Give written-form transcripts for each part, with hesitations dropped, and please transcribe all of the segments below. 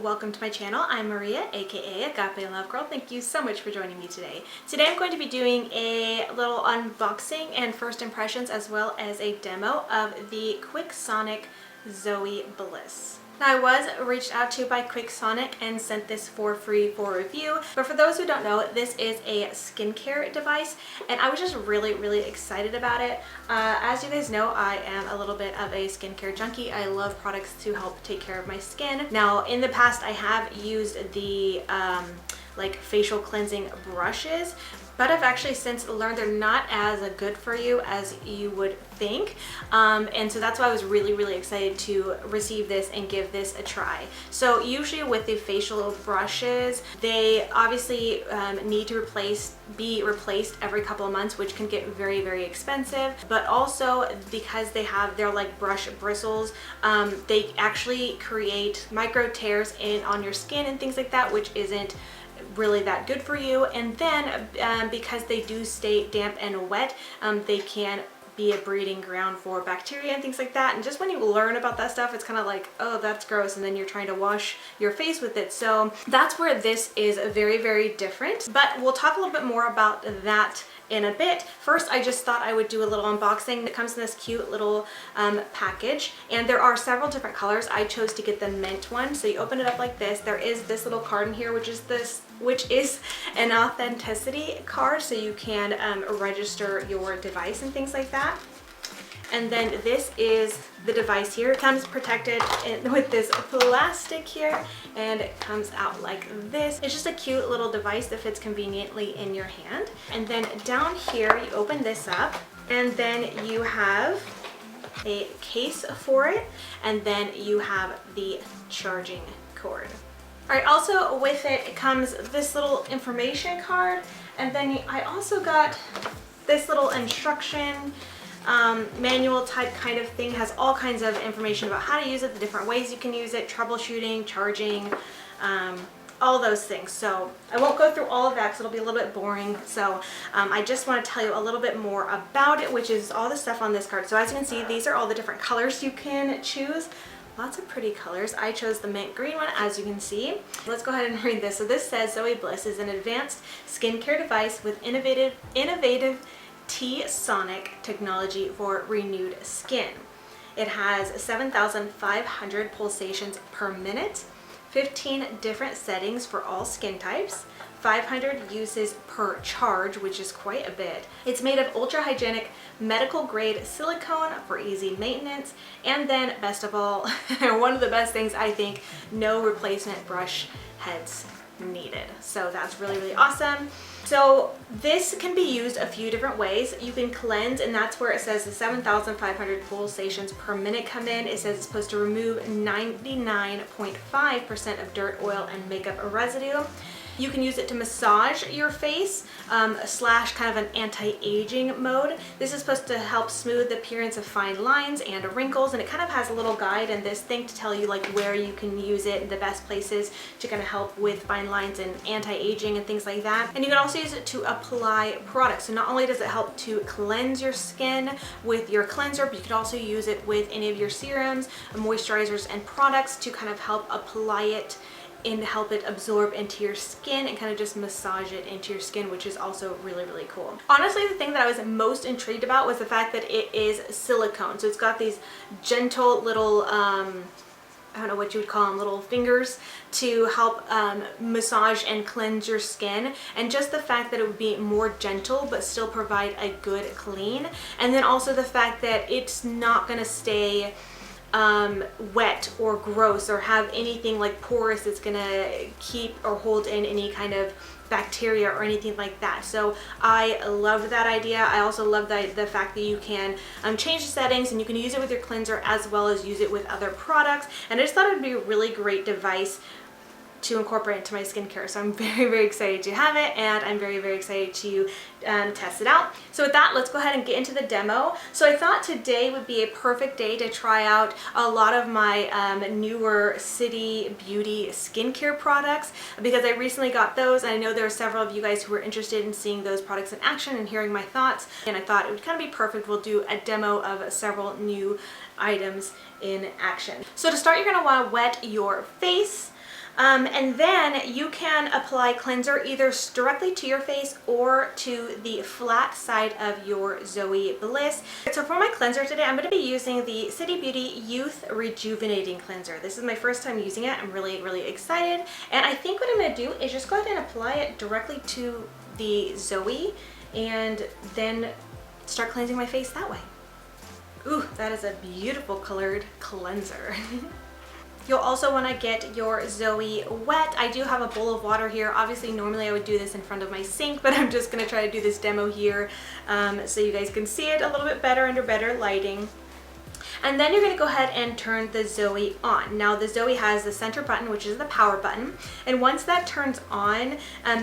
welcome to my channel. I'm Maria, aka Agape Love Girl. Thank you so much for joining me today. Today I'm going to be doing a little unboxing and first impressions as well as a demo of the QYKSONIC ZOE Bliss. Now I was reached out to by QYKSONIC and sent this for free for review, but for those who don't know, this is a skincare device and I was just really excited about it. As you guys know, I am a little bit of a skincare junkie. I love products to help take care of my skin. Now in the past I have used the like facial cleansing brushes, but I've actually since learned they're not as good for you as you would think. And so that's why I was really excited to receive this and give this a try. So usually with the facial brushes, they obviously need to be replaced every couple of months, which can get very expensive. But also because they're like brush bristles, they actually create micro tears on your skin and things like that, which isn't really that good for you. And then because they do stay damp and wet, they can be a breeding ground for bacteria and things like that. And just when you learn about that stuff, it's kind of like, oh, that's gross, and then you're trying to wash your face with it. So that's where this is very different, but we'll talk a little bit more about that in a bit. First, I just thought I would do a little unboxing. It comes in this cute little package, and there are several different colors. I chose to get the mint one. So you open it up like this. There is this little card in here, which is an authenticity card, so you can register your device and things like that. And then this is the device here. It comes protected with this plastic here, and it comes out like this. It's just a cute little device that fits conveniently in your hand. And then down here, you open this up, and then you have a case for it, and then you have the charging cord. All right, also with it, it comes this little information card, and then I also got this little instruction manual type kind of thing. Has all kinds of information about how to use it, the different ways you can use it, troubleshooting, charging, all those things. So I won't go through all of that because it'll be a little bit boring. So I just want to tell you a little bit more about it, which is all the stuff on this card. So as you can see, these are all the different colors you can choose. Lots of pretty colors. I chose the mint green one, as you can see. Let's go ahead and read this. So this says ZOE Bliss is an advanced skincare device with innovative T-Sonic technology for renewed skin. It has 7,500 pulsations per minute, 15 different settings for all skin types, 500 uses per charge, which is quite a bit. It's made of ultra hygienic medical grade silicone for easy maintenance, and then best of all, one of the best things I think, no replacement brush heads needed. So that's really awesome. So this can be used a few different ways. You can cleanse, and that's where it says the 7,500 pulsations per minute come in. It says it's supposed to remove 99.5% of dirt, oil, and makeup residue. You can use it to massage your face, slash kind of an anti-aging mode. This is supposed to help smooth the appearance of fine lines and wrinkles, and it kind of has a little guide in this thing to tell you like where you can use it, the best places to kind of help with fine lines and anti-aging and things like that. And you can also use it to apply products. So not only does it help to cleanse your skin with your cleanser, but you can also use it with any of your serums, moisturizers, and products to kind of help apply it and help it absorb into your skin and kind of just massage it into your skin, which is also really cool. Honestly, the thing that I was most intrigued about was the fact that it is silicone. So it's got these gentle little, I don't know what you would call them, little fingers to help massage and cleanse your skin. And just the fact that it would be more gentle but still provide a good clean. And then also the fact that it's not gonna stay wet or gross or have anything like porous that's gonna keep or hold in any kind of bacteria or anything like that. So I loved that idea. I also love the fact that you can change the settings, and you can use it with your cleanser as well as use it with other products. And I just thought it would be a really great device to incorporate into my skincare. So I'm very excited to have it, and I'm very excited to test it out. So with that, let's go ahead and get into the demo. So I thought today would be a perfect day to try out a lot of my newer City Beauty skincare products, because I recently got those, and I know there are several of you guys who are interested in seeing those products in action and hearing my thoughts, and I thought it would kind of be perfect. We'll do a demo of several new items in action. So to start, you're going to want to wet your face. And then you can apply cleanser either directly to your face or to the flat side of your ZOE Bliss. So for my cleanser today, I'm going to be using the City Beauty Youth Rejuvenating Cleanser. This is my first time using it. I'm really excited. And I think what I'm going to do is just go ahead and apply it directly to the ZOE and then start cleansing my face that way. Ooh, that is a beautiful colored cleanser. You'll also want to get your ZOE wet. I do have a bowl of water here. Obviously, normally I would do this in front of my sink, but I'm just going to try to do this demo here so you guys can see it a little bit better under better lighting. And then you're going to go ahead and turn the ZOE on. Now the ZOE has the center button, which is the power button. And once that turns on,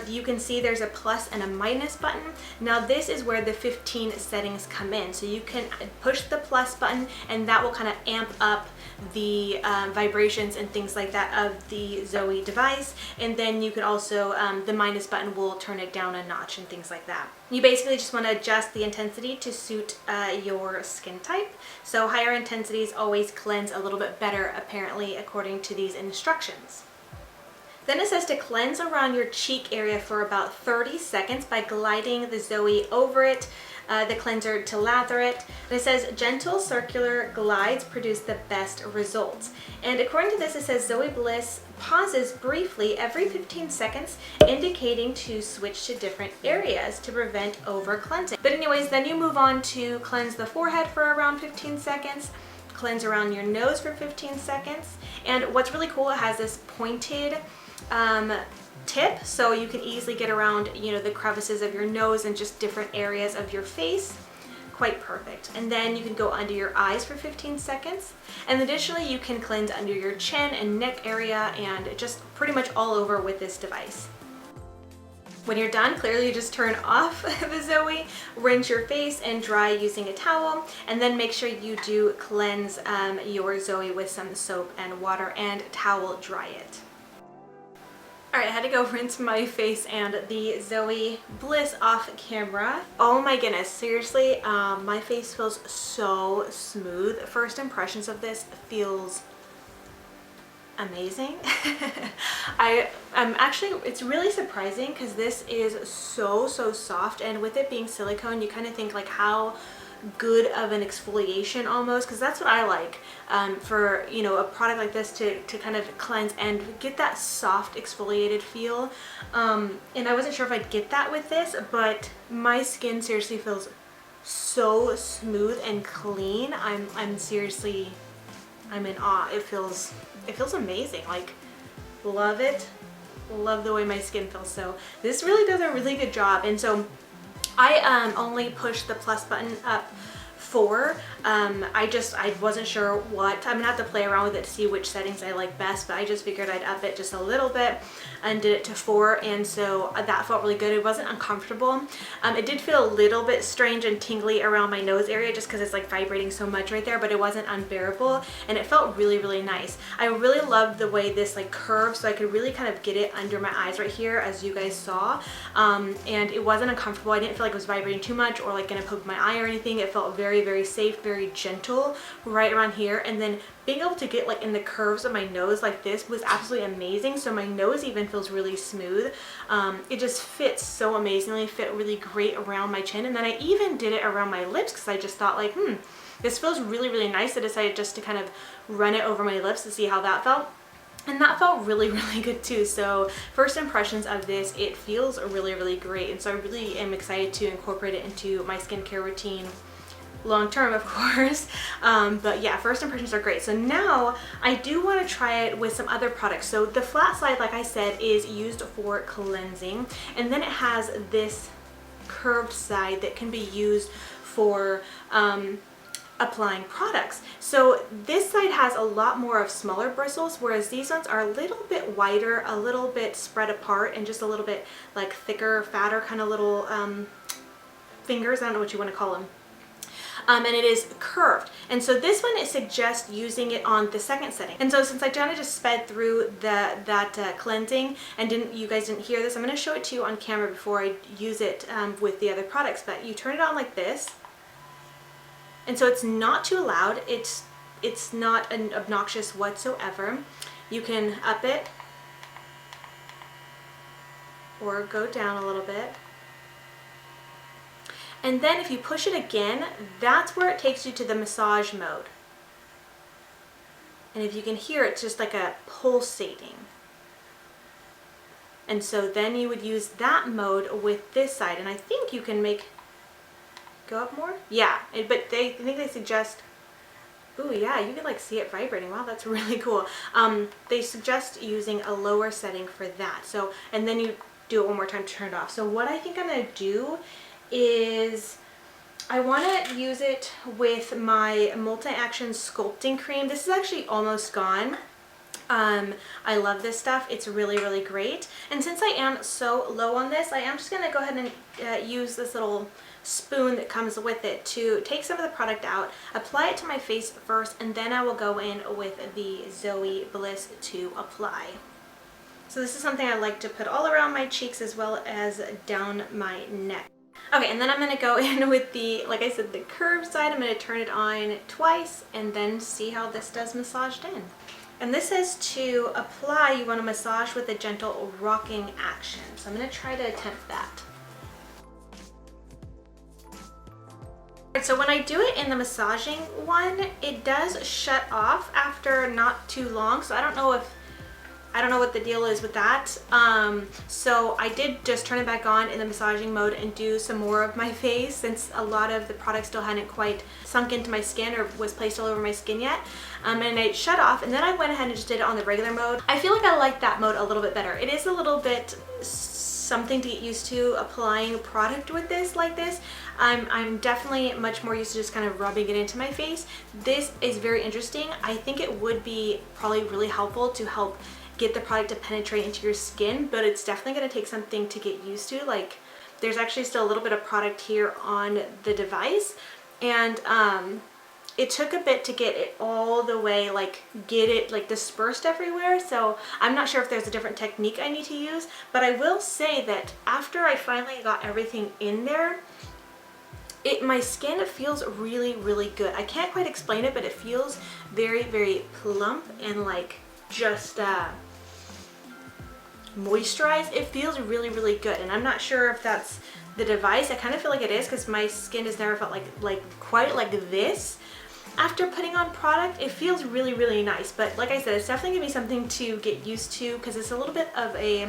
you can see there's a plus and a minus button. Now this is where the 15 settings come in. So you can push the plus button and that will kind of amp up the vibrations and things like that of the ZOE device. And then you can also, the minus button will turn it down a notch and things like that. You basically just want to adjust the intensity to suit your skin type. So higher intensities always cleanse a little bit better, apparently, according to these instructions. Then it says to cleanse around your cheek area for about 30 seconds by gliding the ZOE over it, the cleanser to lather it. And it says gentle circular glides produce the best results. And according to this, it says ZOE Bliss pauses briefly every 15 seconds, indicating to switch to different areas to prevent over cleansing. But anyways, then you move on to cleanse the forehead for around 15 seconds, cleanse around your nose for 15 seconds. And what's really cool, it has this pointed tip, so you can easily get around, you know, the crevices of your nose and just different areas of your face. Quite perfect. And then you can go under your eyes for 15 seconds. And additionally, you can cleanse under your chin and neck area and just pretty much all over with this device. When you're done, clearly you just turn off the ZOE, rinse your face and dry using a towel, and then make sure you do cleanse your ZOE with some soap and water and towel dry it. Alright, I had to go rinse my face and the ZOE Bliss off camera. Oh my goodness, seriously, my face feels so smooth. First impressions of this feels amazing. I'm actually, it's really surprising because this is so soft, and with it being silicone, you kind of think like how good of an exfoliation almost, because that's what I like for, you know, a product like this to kind of cleanse and get that soft exfoliated feel. And I wasn't sure if I'd get that with this, but my skin seriously feels so smooth and clean. I'm seriously, I'm in awe. It feels amazing. Like, love it. Love the way my skin feels. So this really does a really good job. And so I only pushed the plus button up 4. I wasn't sure what. I'm gonna have to play around with it to see which settings I like best, but I just figured I'd up it just a little bit and did it to 4, and so that felt really good. It wasn't uncomfortable. It did feel a little bit strange and tingly around my nose area just because it's like vibrating so much right there, but it wasn't unbearable, and it felt really nice. I really loved the way this like curved, so I could really kind of get it under my eyes right here, as you guys saw, and it wasn't uncomfortable. I didn't feel like it was vibrating too much or like gonna poke my eye or anything. It felt very safe, very gentle right around here, and then being able to get like in the curves of my nose like this was absolutely amazing. So my nose even feels really smooth. It just fits so amazingly, fit really great around my chin, and then I even did it around my lips because I just thought like, this feels really nice. I decided just to kind of run it over my lips to see how that felt. And that felt really good too. So first impressions of this, it feels really great, and so I really am excited to incorporate it into my skincare routine long term, of course. But yeah, first impressions are great. So now I do want to try it with some other products. So the flat side, like I said, is used for cleansing, and then it has this curved side that can be used for applying products. So this side has a lot more of smaller bristles, whereas these ones are a little bit wider, a little bit spread apart, and just a little bit like thicker, fatter kind of little fingers. I don't know what you want to call them. And it is curved. And so this one, it suggests using it on the second setting. And so since I kind of just sped through that cleansing and you guys didn't hear this, I'm going to show it to you on camera before I use it with the other products. But you turn it on like this, and so it's not too loud. It's not obnoxious whatsoever. You can up it or go down a little bit. And then if you push it again, that's where it takes you to the massage mode. And if you can hear, it's just like a pulsating. And so then you would use that mode with this side. And I think you can go up more? Yeah, but I think they suggest, ooh yeah, you can like see it vibrating. Wow, that's really cool. They suggest using a lower setting for that. So, and then you do it one more time to turn it off. So what I think I'm gonna do is I want to use it with my multi-action sculpting cream. This is actually almost gone. I love this stuff. It's really, really great. And since I am so low on this, I am just going to go ahead and use this little spoon that comes with it to take some of the product out, apply it to my face first, and then I will go in with the ZOE Bliss to apply. So this is something I like to put all around my cheeks as well as down my neck. Okay, and then I'm going to go in with the, like I said, the curved side. I'm going to turn it on twice and then see how this does massaged in. And this says to apply, you want to massage with a gentle rocking action. So I'm going to try to attempt that. So when I do it in the massaging one, it does shut off after not too long. So I don't know what the deal is with that. So I did just turn it back on in the massaging mode and do some more of my face, since a lot of the product still hadn't quite sunk into my skin or was placed all over my skin yet. And it shut off, and then I went ahead and just did it on the regular mode. I feel like I like that mode a little bit better. It is a little bit something to get used to applying product with this like this. I'm definitely much more used to just kind of rubbing it into my face. This is very interesting. I think it would be probably really helpful to help get the product to penetrate into your skin, but it's definitely going to take something to get used to. Like, there's actually still a little bit of product here on the device, and it took a bit to get it all the way, like get it like dispersed everywhere. So I'm not sure if there's a different technique I need to use, but I will say that after I finally got everything in there, my skin feels really, really good. I can't quite explain it, but it feels very, very plump and like just moisturized. It feels really, really good, and I'm not sure if that's the device. I kind of feel like it is, because my skin has never felt like quite like this after putting on product. It feels really, really nice, but like I said, it's definitely gonna be something to get used to, because it's a little bit of a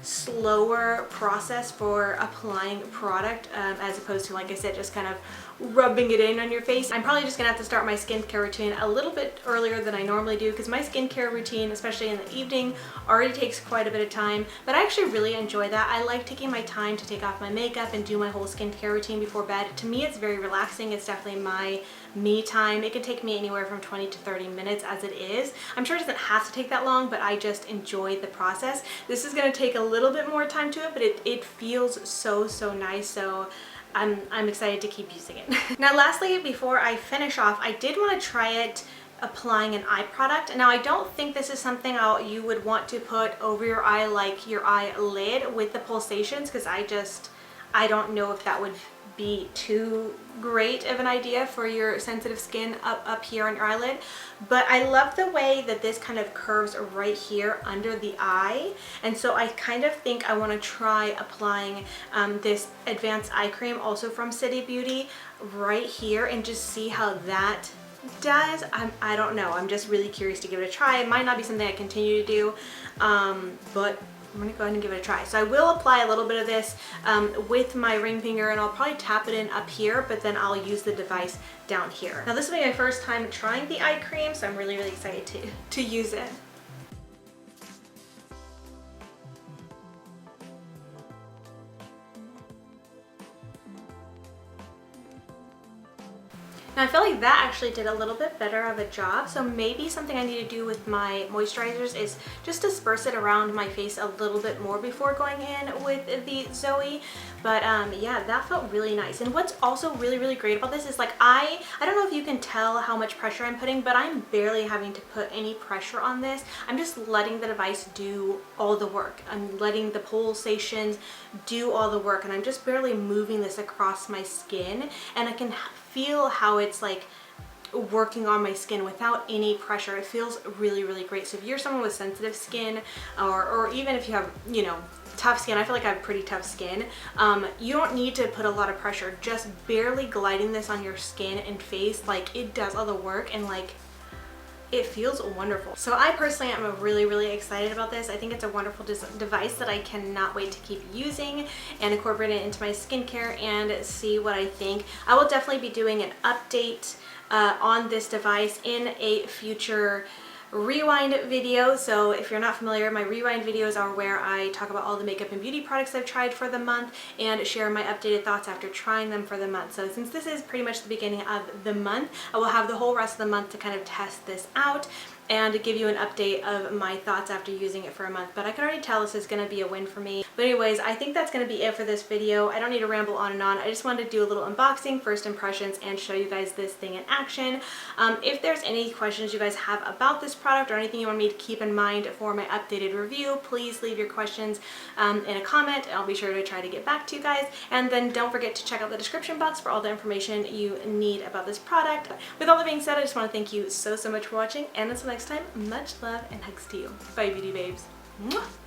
slower process for applying product, as opposed to, like I said, just kind of rubbing it in on your face. I'm probably just gonna have to start my skincare routine a little bit earlier than I normally do, because my skincare routine, especially in the evening, already takes quite a bit of time, but I actually really enjoy that. I like taking my time to take off my makeup and do my whole skincare routine before bed. To me, it's very relaxing. It's definitely my me time. It can take me anywhere from 20 to 30 minutes as it is. I'm sure it doesn't have to take that long, but I just enjoy the process. This is going to take a little bit more time to it, but it feels so, so nice. So I'm excited to keep using it. Now lastly, before I finish off, I did want to try it applying an eye product. Now I don't think this is something you would want to put over your eye, like your eyelid with the pulsations, because I don't know if that would be too great of an idea for your sensitive skin up here on your eyelid. But I love the way that this kind of curves right here under the eye, and so I kind of think I want to try applying this advanced eye cream, also from City Beauty, right here, and just see how that does. I don't know, I'm just really curious to give it a try. It might not be something I continue to do, but I'm gonna go ahead and give it a try. So I will apply a little bit of this with my ring finger, and I'll probably tap it in up here, but then I'll use the device down here. Now this will be my first time trying the eye cream, so I'm really, really excited to use it. Now I feel like that actually did a little bit better of a job, so maybe something I need to do with my moisturizers is just disperse it around my face a little bit more before going in with the ZOE. But yeah, that felt really nice. And what's also really, really great about this is, like, I don't know if you can tell how much pressure I'm putting, but I'm barely having to put any pressure on this. I'm just letting the device do all the work. I'm letting the pulsations do all the work, and I'm just barely moving this across my skin, and I can feel how it's like working on my skin without any pressure. It feels really, really great. So if you're someone with sensitive skin, or even if you have, you know, tough skin, I feel like I have pretty tough skin, you don't need to put a lot of pressure. Just barely gliding this on your skin and face, like, it does all the work, and like, it feels wonderful. So I personally am really excited about this. I think it's a wonderful device that I cannot wait to keep using and incorporate it into my skincare and see what I think. I will definitely be doing an update on this device in a future rewind video. So if you're not familiar, my rewind videos are where I talk about all the makeup and beauty products I've tried for the month and share my updated thoughts after trying them for the month. So since this is pretty much the beginning of the month, I will have the whole rest of the month to kind of test this out and give you an update of my thoughts after using it for a month. But I can already tell this is going to be a win for me. But anyways, I think that's going to be it for this video. I don't need to ramble on and on. I just wanted to do a little unboxing, first impressions, and show you guys this thing in action. If there's any questions you guys have about this product or anything you want me to keep in mind for my updated review, please leave your questions in a comment. I'll be sure to try to get back to you guys. And then don't forget to check out the description box for all the information you need about this product. With all that being said, I just want to thank you so much for watching, and until next time, much love and hugs to you. Bye, beauty babes. Mwah!